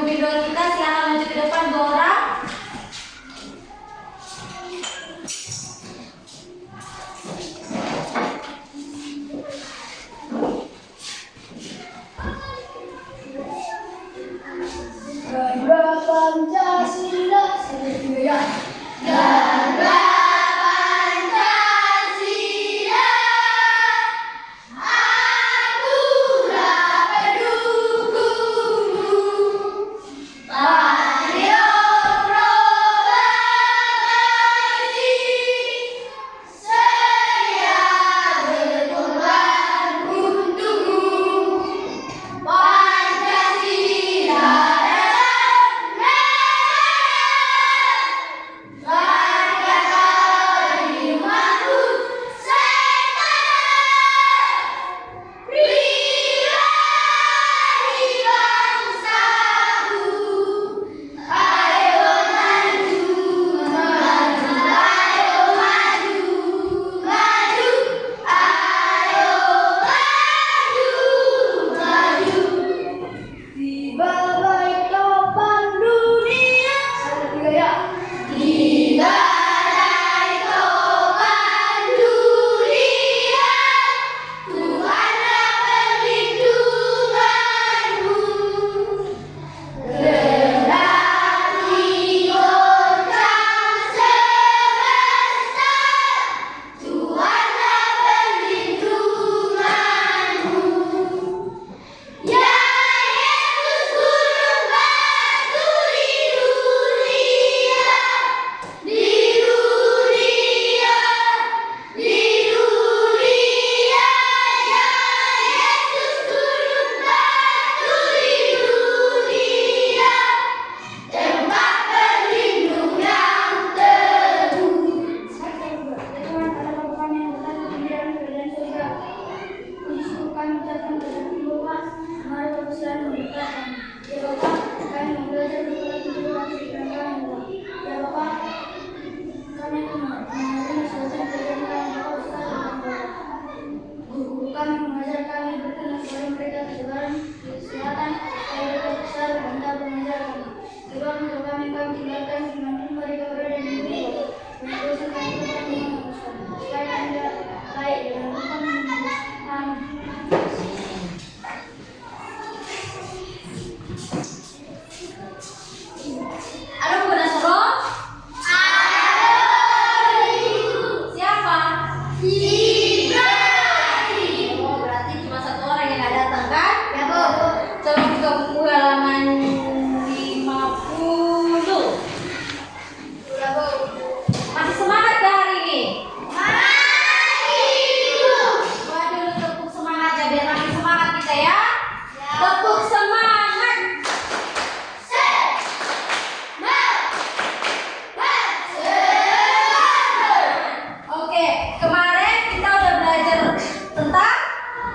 bimbing kita, silakan maju ke depan dua orang. Negara Pancasila, Negara Pancasila, akulah pendukungmu, patriot proklamasi, saya berkorban untukmu, Pancasila.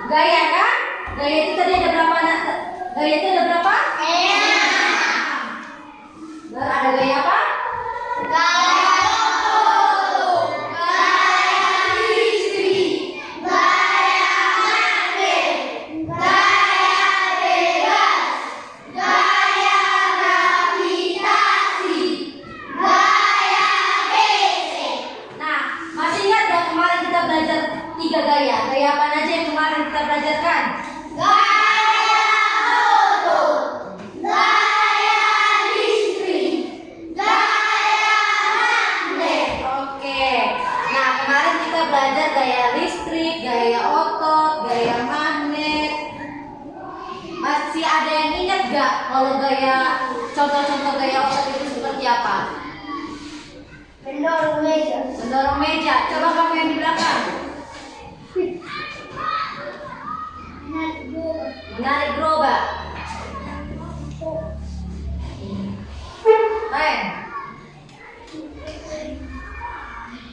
Gaya kan? Gaya itu tadi ada berapa? Gaya itu ada berapa? Ada gaya apa? Gaya otot, gaya listrik, gaya magnet, gaya bebas, gaya gravitasi, gaya geser. Nah, masih ingat gak kemarin kita belajar 3 gaya? Gaya apa aja yang kemarin kita belajarkan? Gaya otot, gaya listrik, gaya magnet. Oke. Nah, kemarin kita belajar gaya listrik, gaya otot, gaya magnet. Masih ada yang ingat gak kalau gaya contoh-contoh gaya otot itu seperti apa? Mendorong meja. Mendorong meja. Coba kamu yang di belakang. Menarik gerobak. Baik.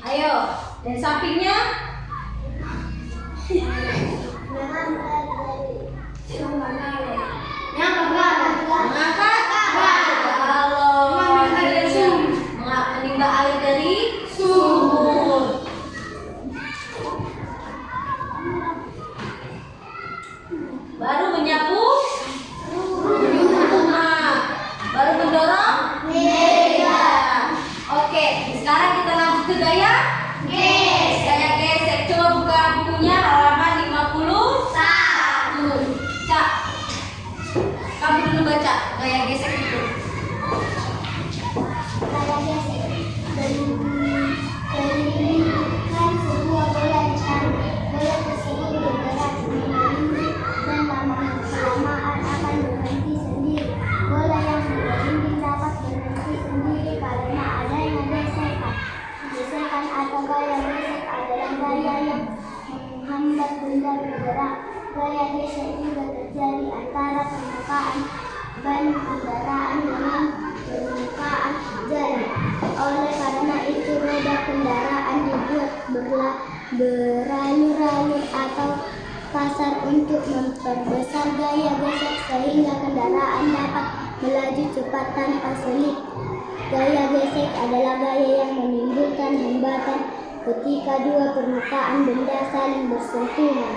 Ayo, dan sampingnya mengangkat. Kalau menimba air dari sumur. Baru menyapu rumah. karena adanya gesekan. Gesekan atau gaya gesek adalah gaya yang menghambat benda bergerak. Gaya gesek juga terjadi antara permukaan ban kendaraan dengan permukaan jalan. Oleh karena itu roda kendaraan dibuat beralur-alur atau kasar untuk memperbesar gaya gesek sehingga kendaraan dapat melaju cepat tanpa selip. Gaya gesek adalah gaya yang menimbulkan hambatan ketika dua permukaan benda saling bersentuhan.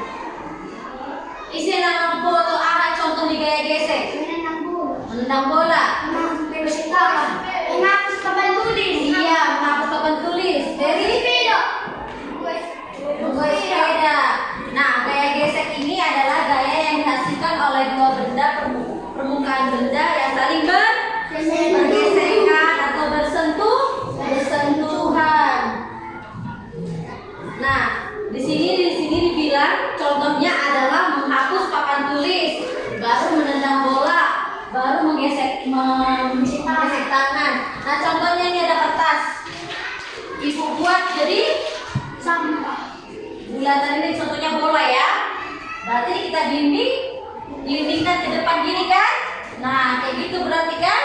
Istilah foto alat contoh di gaya gesek. Menendang bola. Menghapus papan tulis. Iya, menghapus papan tulis. Dari menggoyang sepeda. Nah, gaya gesek ini adalah gaya yang dihasilkan oleh dua benda permukaan benda yang saling bergesekan atau bersentuhan. Nah, di sini dibilang contohnya adalah menghapus papan tulis, baru menendang bola, baru menggesek tangan. Nah, contohnya ini ada kertas. Ibu buat jadi Sampah. bulatan ini contohnya bola ya. Berarti kita dindingkan ke depan gini kan? Nah, kayak gitu berarti kan?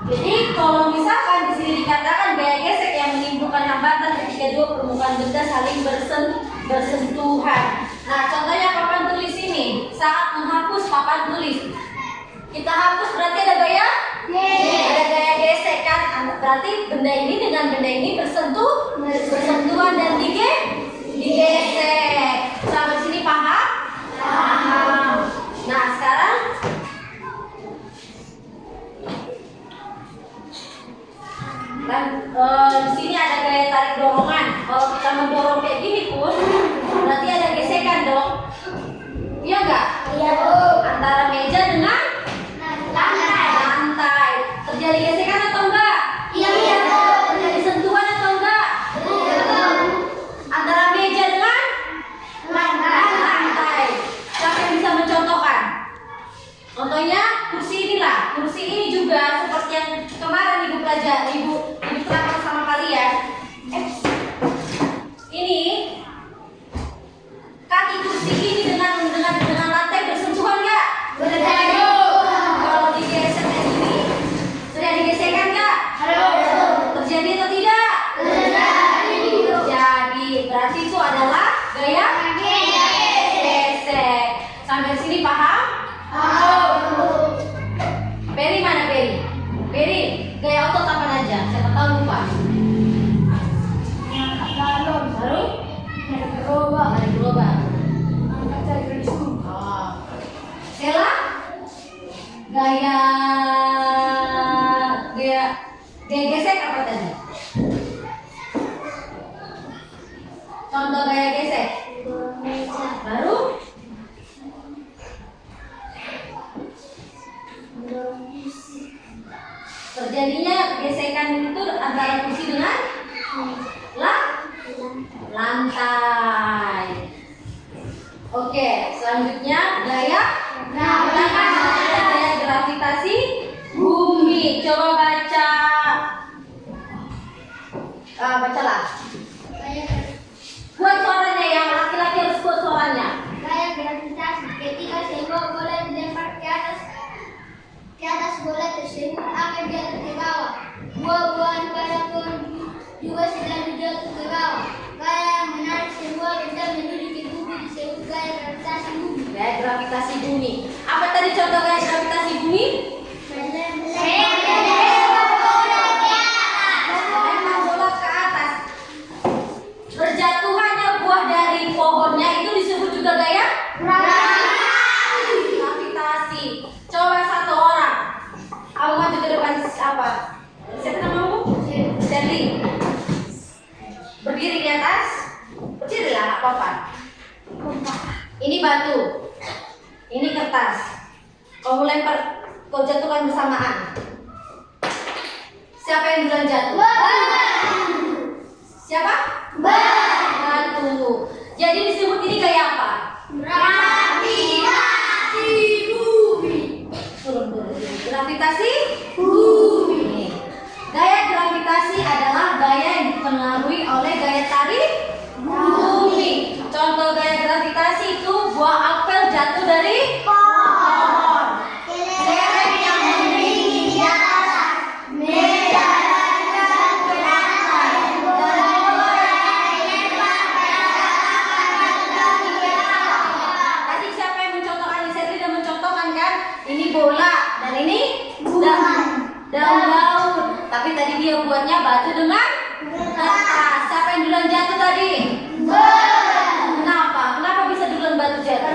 Jadi kalau misalkan di sini dikatakan gaya gesek yang menimbulkan hambatan ketika dua permukaan benda saling bersentuhan. Nah, contohnya papan tulis ini saat menghapus papan tulis. Kita hapus berarti ada gaya? Ada gaya gesek kan? Berarti benda ini dengan benda ini bersentuhan dan digesek. Sampai sini paham? Paham. Nah, sekarang kan di sini ada gaya tarik dorongan. Kalau kita mendorong kayak gini pun berarti ada gesekan dong. Iya enggak? Iya, Bu. Antara meja dengan lantai. Terjadi gesekan atau enggak? Iya, Bu. Terjadi sentuhan atau enggak? Antara meja dengan lantai. Siapa yang bisa mencontohkan? Contohnya kursi inilah. Kursi ini juga seperti yang kemarin ibu terangkan sama kalian. Ini kaki kursi ini dengan lantai bersentuhan nggak? Kalau digesek kayak gini, terjadi gesekan nggak? Terjadi atau tidak? Terjadi. Berarti itu adalah gaya gesek. Sampai sini paham? Peri mana Peri? Peri, gaya otot apa aja? Siapa tahu lupa. Baru? Narik gerobak. Oh. Sela? Gaya gesek apa tadi? Contoh gaya gesek. Baru? Terjadinya gesekan itu antara kursi dengan lantai. Oke, selanjutnya gaya gravitasi bumi. Coba bacalah. Buat suaranya, yang laki-laki harus buat suaranya. Gaya gravitasi ketika sebuah bola dilempar ke atas bola tersebut akan jatuh ke bawah. Buah-buahan pada pohon juga selalu jatuh ke bawah. Gaya yang menarik sebuah benda menuju ke bumi disebut gaya gravitasi bumi. Gaya gravitasi bumi. Apa tadi contoh gaya gravitasi bumi? Melempar bola ke atas. Berjatuhannya buah dari pohonnya itu disebut juga gaya gravitasi. Coba satu orang. Aku maju ke depan apa? Siapa namamu? Sherly. Berdiri di atas. Berdiri lah, nggak apa-apa. Ini batu. Ini kertas. Kau lempar, kau jatuhkan bersamaan. Siapa yang duluan jatuh? Siapa? Batu. Jadi disebut ini gaya apa? Gravitasi bumi. Turun. Gravitasi Bumi. dia buatnya batu dengan kertas. Siapa yang duluan jatuh tadi? Kenapa? Kenapa bisa duluan batu jatuh?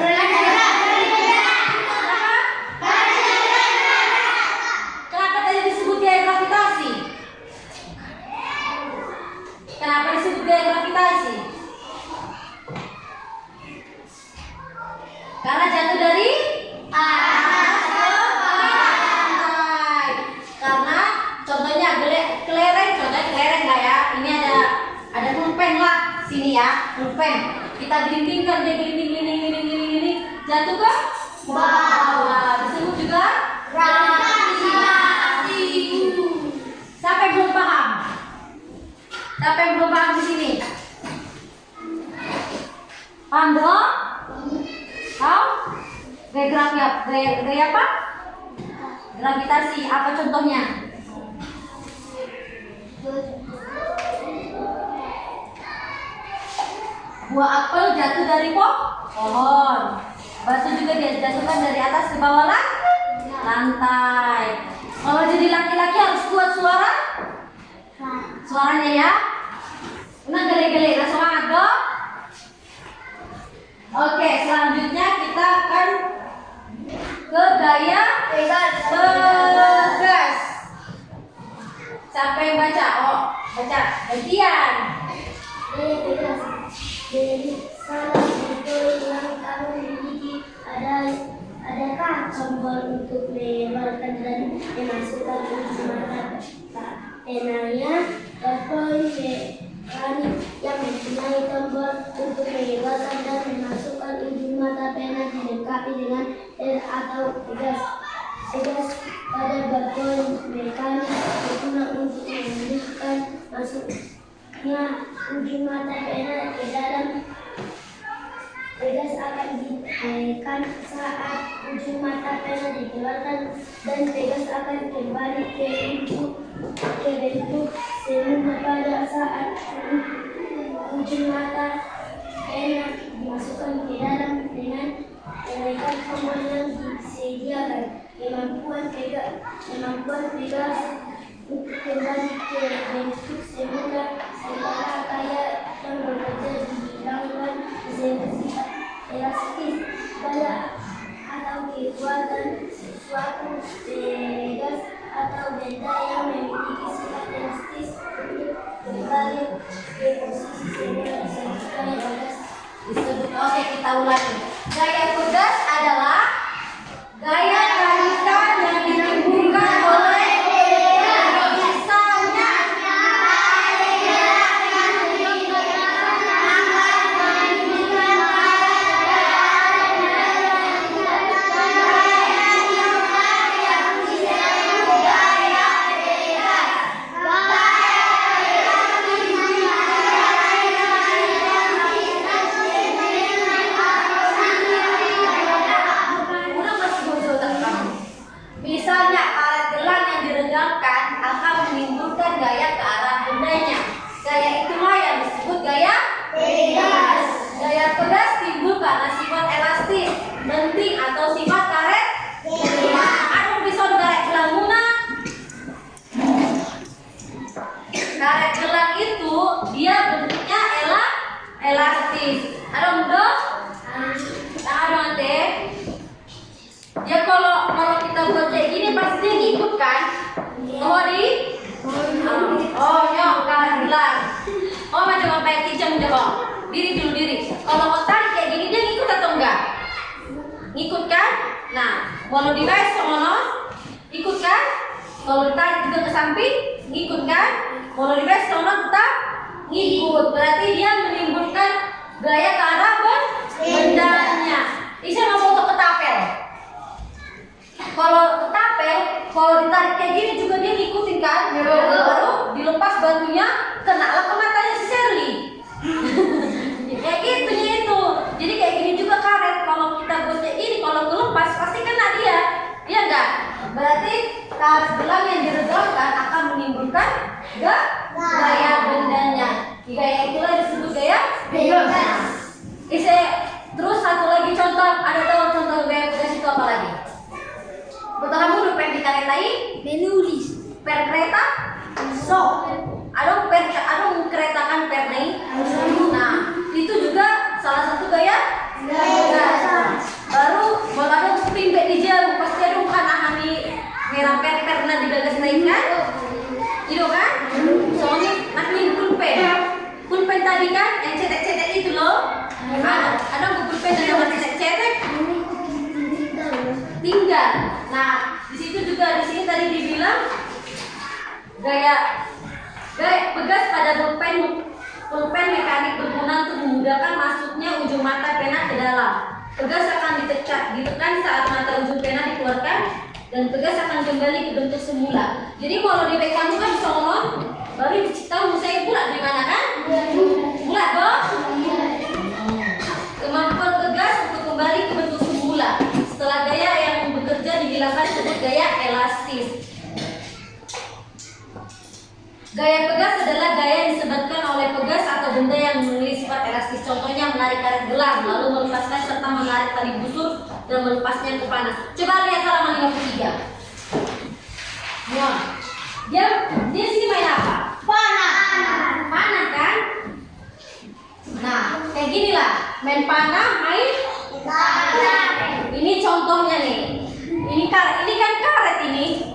Kenapa tadi disebut gaya gravitasi? Kenapa disebut gaya gravitasi? Karena jatuh dari atas ke lantai. Karena contohnya kelereng, contohnya kelereng lah ya. Ini ada pulpen lah sini ya, pulpen. Kita gelindingkan dia gelinding, jatuh ke bawah. Disebut juga gravitasi. Siapa yang belum paham? Siapa yang belum paham di sini? Paham dong? Tahu? Gaya apa? Gravitasi. Apa contohnya? Buah apel jatuh dari pohon. Batu juga dia jatuhkan dari atas ke bawah lantai. Kalau jadi laki-laki harus kuat suaranya ya. Nah, gele-gele, nah semangat dong. Oke, selanjutnya kita akan ke gaya bergas. Siapa yang baca? Oh, baca. Gantian. Dari salah satu yang kamu miliki adakah tombol untuk melebarkan dan memasukkan ujung mata penanya? Telepon mekanik yang mempunyai tombol untuk melebarkan dan memasukkan ujung mata pena dilengkapi dengan atau gas pada telepon mekanik berguna untuk memudahkan masuknya ujung mata pena ke dalam. Pegas akan dinaikkan saat ujung mata pena dikeluarkan dan pegas akan kembali ke bentuk semula pada saat ujung mata pena dimasukkan ke dalam dengan menaikkan tombol yang disediakan. Kemampuan pegas untuk kembali ke bentuk semula sementara kaya yang bekerja di bidang bersifat elastis pada atau kekuatan suatu pegas atau benda yang memiliki sifat elastis untuk kembali ke posisi semula disebut gaya pegas. Oke, kita ulangi. Gaya pegas adalah gaya tarikan yang ditimbulkan oleh misalnya misalnya alat gelang yang diregangkan akan menimbulkan gaya ke arah bendanya. Gaya itulah yang disebut gaya pegas. Gaya pegas timbul karena sifat elastis, lenting atau sifat karet. Anu bisa karet gelang muna. Karet gelang itu dia bentuknya elastis. Ada dong? Ada nanti. Ya kalau kita buat kayak gini pasti dia ngikut kan? Oh nyong karet gelang. Oh macam apa yang kijang coba. Diri. Kalau mau tarik kayak gini dia ngikut atau enggak? Ngikut kan? Nah, kalau dibalik sama ikut kan? Kalau ditarik juga ke samping, ngikut kan? Kalau dibalik sama tetap ngikut. Berarti dia menimbulkan gaya ke arah bendanya. Bisa mau foto ketapel. Kalau ketapel, kalau ditarik kayak gini juga dia ngikutin kan? Baru dilepas batunya, kenalah ke matanya si Sherly. Kayak gitunya itu. Jadi kayak gini juga karet. Kalau kita buat kayak gini, kalau kelepas pasti kena dia. Iya enggak? Berarti karet gelang yang diregangkan akan menimbulkan gaya bendanya. Gaya itulah disebut gaya pegas. Terus satu lagi contoh, ada tahu contoh gaya pegas itu apa lagi? Pertama dulu pen dikaretai, menulis, pen kereta, So, ada keretakan perni. Nah, itu juga salah satu gaya. Baru kalau ada pimpin di jauh pasti ada bukan ahami merah pernah digagas naikkan. Itu kan? Soalnya nanti pulpen tadi kan yang cetek-cetek itu loh. Ada pulpen yang nomor cetek-cetek tinggal. Nah, di situ juga di sini tadi dibilang gaya pegas pada pulpen mekanik berguna untuk memudahkan masuknya ujung mata pena ke dalam. Pegas akan ditekan saat mata ujung pena dikeluarkan dan pegas akan kembali ke bentuk semula. Jadi kalau di back kamu kan solon, baru tahu saya bulat di mana kan? Bulat dong. Kemampuan pegas untuk kembali ke bentuk semula setelah gaya yang bekerja dihilangkan disebut gaya elastis. Gaya pegas adalah gaya yang disebabkan oleh pegas atau benda yang memiliki sifat elastis. Contohnya menarik karet gelang, lalu melepaskan serta menarik tali busur dan melepasnya ke panas. Coba lihat halaman 53. Nah, dia sini main apa? Panah kan? Nah, kayak gini lah. Main panah, main. Ini contohnya nih. Ini kan karet ini.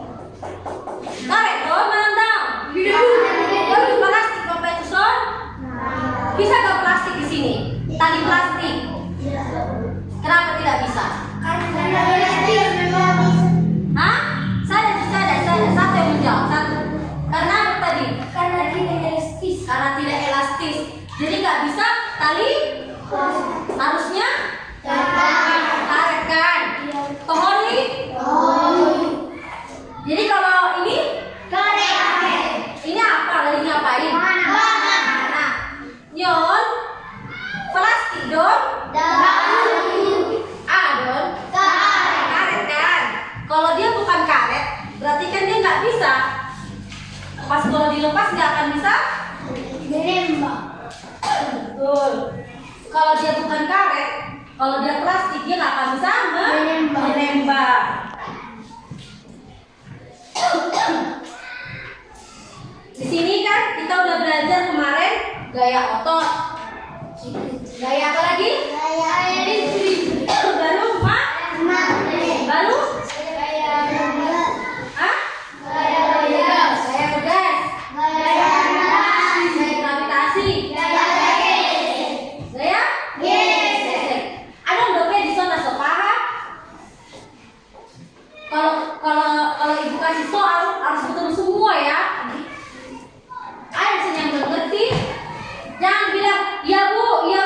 Karet loh, mandang. Baru plastik apa itu son? Bisa gak plastik di sini? Tali plastik. Kenapa tidak bisa? Hah? Saya. Satu yang menjawab. Satu. Karena apa tadi? Karena tidak elastis. Jadi nggak bisa tali. Harusnya karet kan? Toholi. Jadi kalau ini ini apa? Lagi ngapain? Nah, nyon plastik dong. Dong. Karet kan? Kalau dia bukan karet, berarti kan dia nggak bisa. Pas kalau dilepas nggak akan bisa. Betul. Kalau dia bukan karet, kalau dia plastik dia nggak akan bisa menembak. Di sini kan kita udah belajar kemarin gaya otot. Gaya apa lagi? Baru baru? Hah? Gaya pegas. Gaya gravitasi. Gaya gesek. Ada dokter di sana sepaham? Kalau ibu kasih soal harus betul semua ya. Ada sini yang belum ngerti. Jangan bilang iya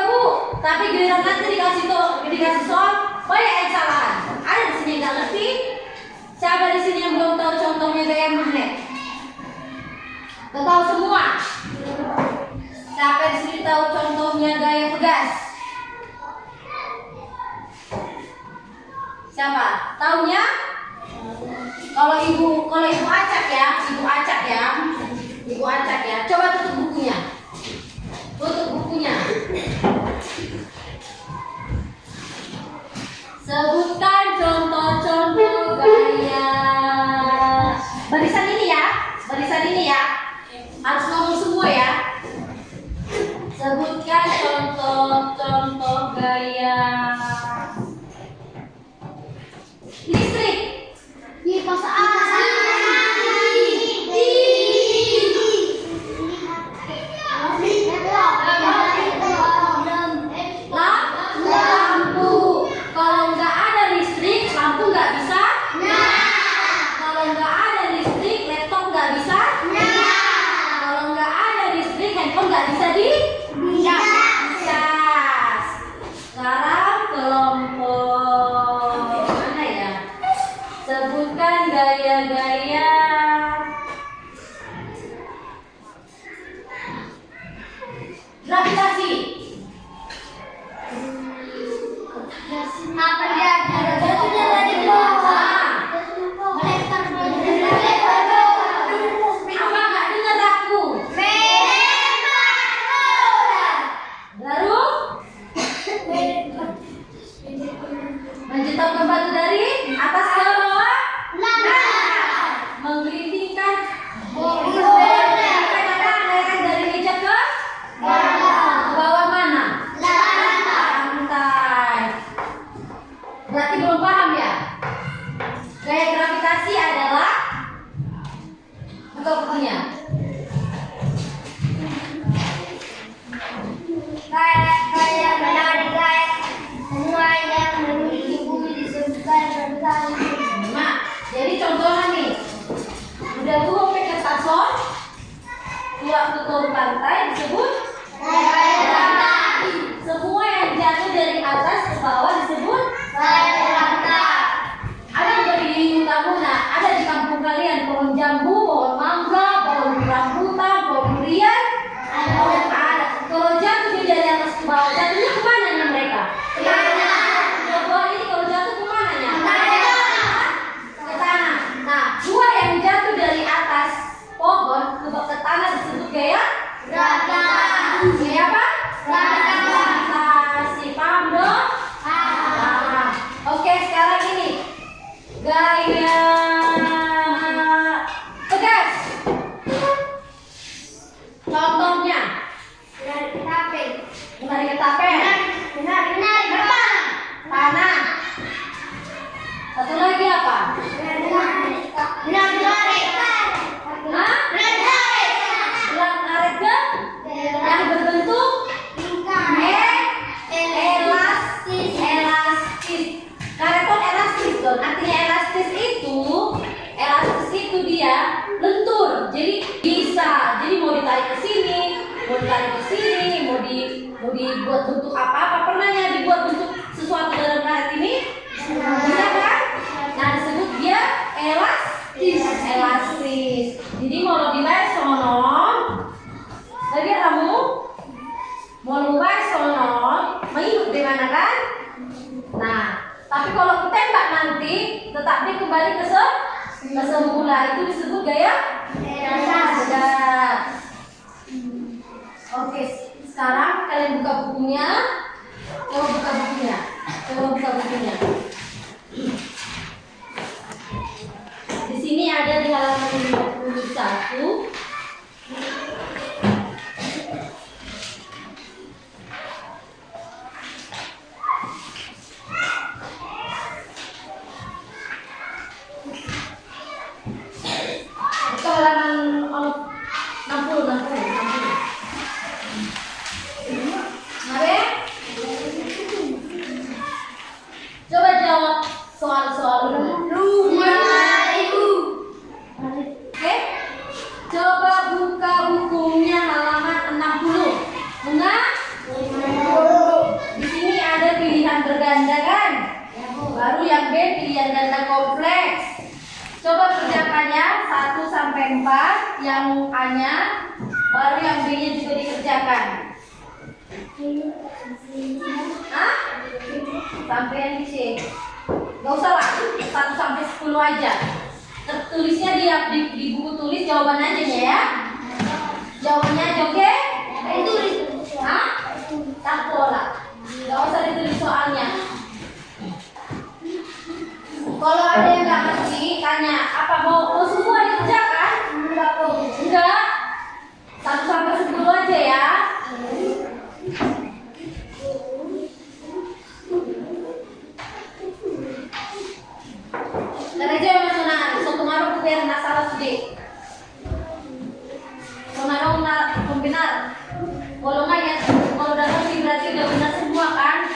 bu, tapi giliran nanti dikasih soal banyak yang salah. Ada di sini yang nggak ngerti. Siapa di sini yang belum tahu contohnya gaya magnet? Tahu semua. Siapa di sini tahu contohnya gaya pegas? Siapa? Taunya? Kalau ibu acak ya. Coba tutup bukunya. Sebutkan contoh-contoh gaya. Barisan ini ya. Harus ngomong semua ya. Sebutkan contoh-contoh gaya listrik. Lampu. Kalau nggak ada listrik, lampu nggak bisa. Kalau nggak ada listrik, laptop nggak bisa. Kalau nggak ada listrik, handphone nggak bisa dicas. Sekarang kelompok mana ya? Sebutkan gaya-gaya gravitasi. Apa dia? Apa nggak dengar aku? Baru menjentolkan batu dari atas ke bawah. Buka bukunya. Gaya menarik gaya. Semua yang memiliki bumi disebutkan berbeda. Nah, jadi contohnya nih. Udah tuh pakai tason. Waktu turun pantai disebut Gaya. semua yang jatuh dari atas ke bawah disebut ada nggak di kamu? Nah, ada di kampung kalian pohon jambu, pohon mangga, pohon rambutan, pohon durian? Ada. Kalau jatuh dari atas ke bawah, jatuhnya kemana nya mereka? Coba ini kalau jatuh kemana nya? Ke tanah. Nah, buah yang jatuh dari atas pohon ke tanah disebut gaya? Gaya apa? Kasih paham dong? Oke, sekarang ini gaya tegas. Contohnya menarik ketapel, panah. Satu lagi apa? Hah? Gelang karet yang berbentuk elastis. Kareton elastis dong. Artinya elastis itu dia lentur. Jadi bisa. Jadi mau ditarik ke sini, mau dibuat bentuk apa-apa. Pernah ya dibuat bentuk sesuatu dalam karet ini? Bisa kan? Nah, disebut dia elastis. Jadi mau dibayar sonon. Lagi kamu mau luar sono, mengikut di mana kan? Nah, tapi kalau ketembak nanti, tetap dia kembali ke semula. Itu disebut gaya tegas. Oke, sekarang kalian buka bukunya. Coba buka bukunya. Di sini ada di halaman 51. Halaman 60. Mari. Coba jawab soal-soal Rumah ibu. Oke. Coba buka bukunya halaman 60. Bunga? Di sini ada pilihan berganda kan? Baru yang B pilihan ganda kompleks. Coba kerjakan ya 1 sampai 4 yang A-nya, baru yang B-nya juga dikerjakan. Hah? Sampai yang di C. Gak usah lah, 1 sampai 10 aja. Tertulisnya di buku tulis jawaban aja ya. Jawabannya aja, oke? Tulis. Hah? Tak pola. Gak usah ditulis soalnya. Kalau ada yang nggak ngerti, tanya apa mau semua dikerjakan? Enggak. 1 sampai 10 aja ya. Gereja Mas Sonar, satu marung biar nggak salah sudah. Sonarong na pembenar. Kalau nggak ya, kalau udah ngerti berarti udah benar semua kan?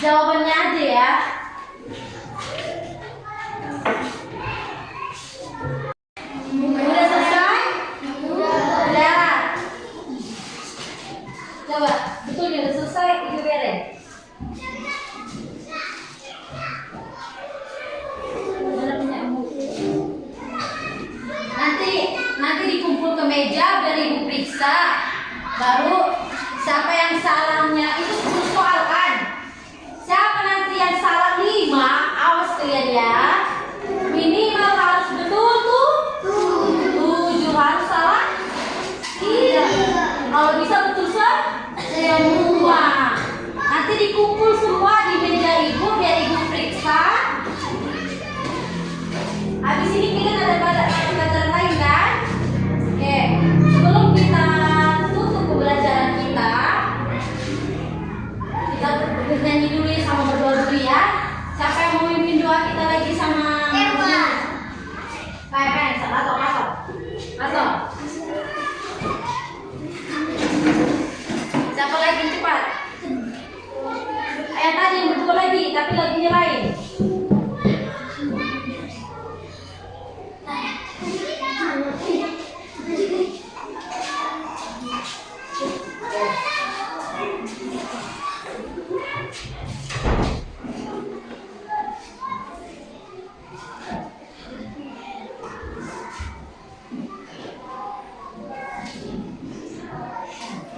Jawabannya aja ya. Udah selesai? Udah. Coba, betul ya udah selesai, itu beres. Nanti dikumpul ke meja, biar ibu periksa. Baru siapa yang salahnya itu 10 soal kan? Siapa nanti yang salahnya Kita nyanyi dulu ya sama berdoa dulu ya. Siapa yang mau mimpin doa kita lagi sama? Kayak masuk. Siapa lagi cepat? Tadi yang berdua lagi, tapi lagunya lain.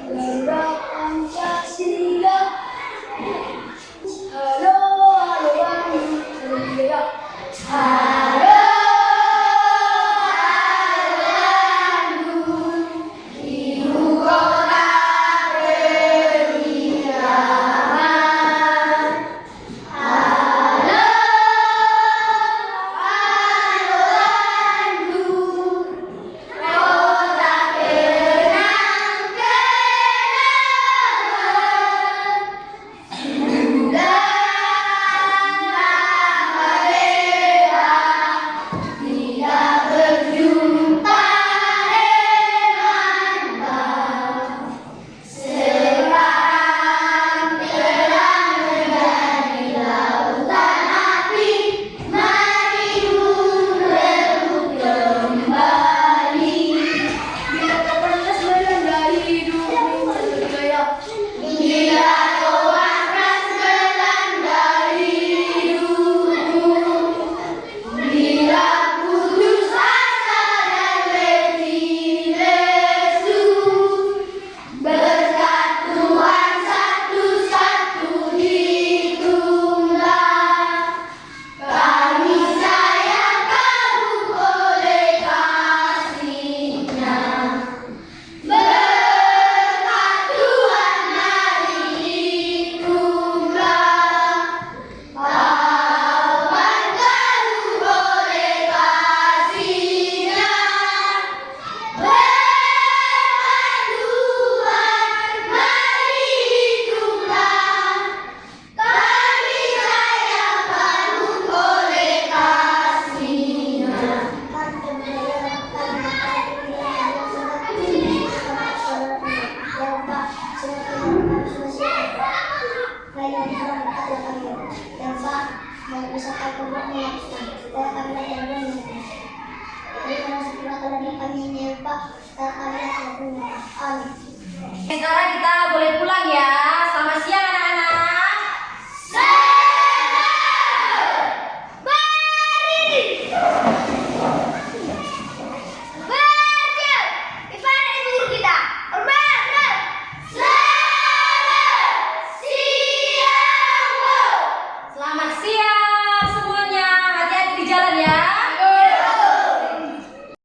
Bendera Pancasila. Halo, Bandung. Halo. Sekarang kita boleh pulang ya.